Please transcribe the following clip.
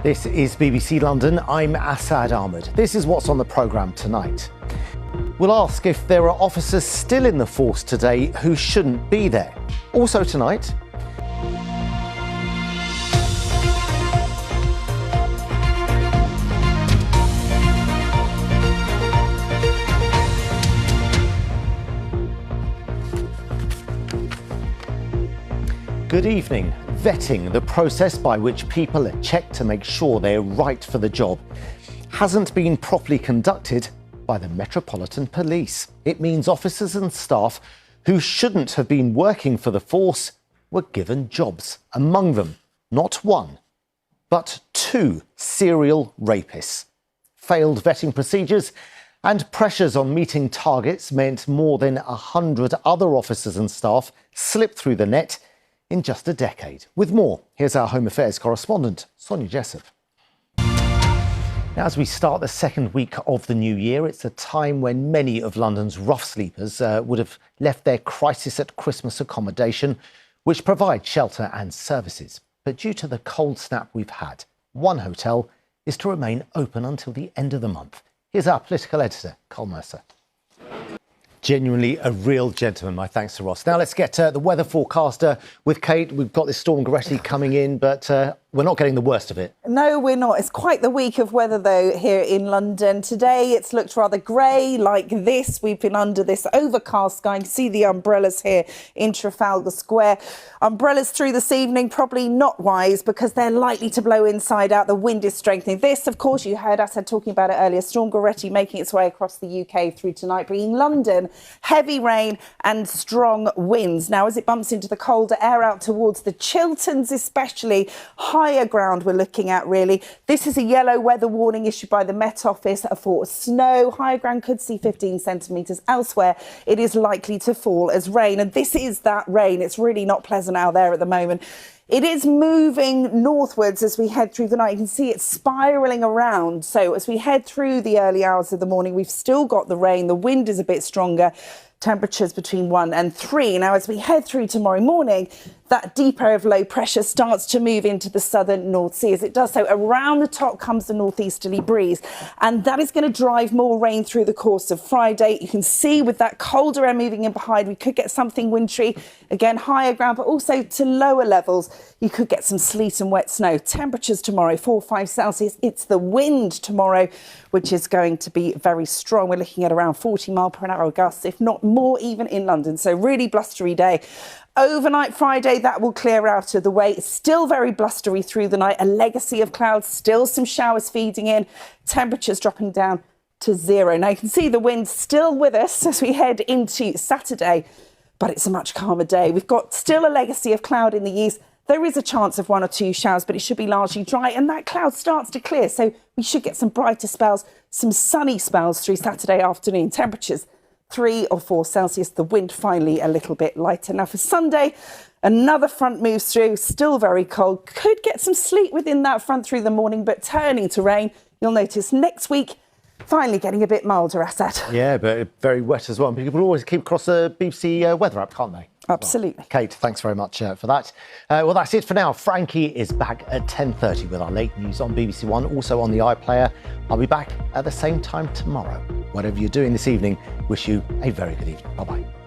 This is BBC London. I'm Asad Ahmad. This is what's on the programme tonight. We'll ask if there are officers still in the force today who shouldn't be there. Also tonight, good evening. Vetting, the process by which people are checked to make sure they're right for the job, hasn't been properly conducted by the Metropolitan Police. It means officers and staff who shouldn't have been working for the force were given jobs. Among them, not one, but two serial rapists. Failed vetting procedures and pressures on meeting targets meant more than 100 other officers and staff slipped through the net in just a decade. With more, here's our Home Affairs correspondent, Sonia Jessup. Now, as we start the second week of the new year, it's a time when many of London's rough sleepers would have left their crisis at Christmas accommodation, which provides shelter and services. But due to the cold snap we've had, one hotel is to remain open until the end of the month. Here's our political editor, Cole Mercer. Genuinely a real gentleman. My thanks to Ross. Now let's get the weather forecaster with Kate. We've got this storm Goretti coming in, but we're not getting the worst of it. No, we're not. It's quite the week of weather, though, here in London. Today, it's looked rather grey like this. We've been under this overcast sky. You can see the umbrellas here in Trafalgar Square. Umbrellas through this evening, probably not wise because they're likely to blow inside out. The wind is strengthening. This, of course, you heard Asad talking about it earlier. Storm Goretti making its way across the UK through tonight, bringing London heavy rain and strong winds. Now, as it bumps into the colder air out towards the Chilterns, especially, higher ground we're looking at, really. This is a yellow weather warning issued by the Met Office for snow. Higher ground could see 15 centimetres. Elsewhere, it is likely to fall as rain. And this is that rain. It's really not pleasant out there at the moment. It is moving northwards as we head through the night. You can see it spiralling around. So as we head through the early hours of the morning, we've still got the rain. The wind is a bit stronger. Temperatures between 1 and 3. Now, as we head through tomorrow morning, that deep area of low pressure starts to move into the southern North Sea. As it does so, around the top comes the northeasterly breeze, and that is going to drive more rain through the course of Friday. You can see with that colder air moving in behind, we could get something wintry, again, higher ground, but also to lower levels. You could get some sleet and wet snow. Temperatures tomorrow, 4 or 5 Celsius. It's the wind tomorrow, which is going to be very strong. We're looking at around 40 mile per hour gusts, if not more, even in London. So really blustery day. Overnight Friday, that will clear out of the way. It's still very blustery through the night. A legacy of clouds, still some showers feeding in. Temperatures dropping down to 0. Now, you can see the wind still with us as we head into Saturday, but it's a much calmer day. We've got still a legacy of cloud in the east. There is a chance of 1 or 2 showers, but it should be largely dry, and that cloud starts to clear. So we should get some brighter spells, some sunny spells through Saturday afternoon. Temperatures 3 or 4 Celsius. The wind finally a little bit lighter. Now for Sunday, another front moves through, still very cold. Could get some sleet within that front through the morning, but turning to rain. You'll notice next week, finally getting a bit milder, Asad. Yeah, but very wet as well. People always keep across the BBC weather app, can't they? Absolutely. Well, Kate, thanks very much for that. Well, that's it for now. Frankie is back at 10:30 with our late news on BBC One, also on the iPlayer. I'll be back at the same time tomorrow. Whatever you're doing this evening, wish you a very good evening. Bye-bye.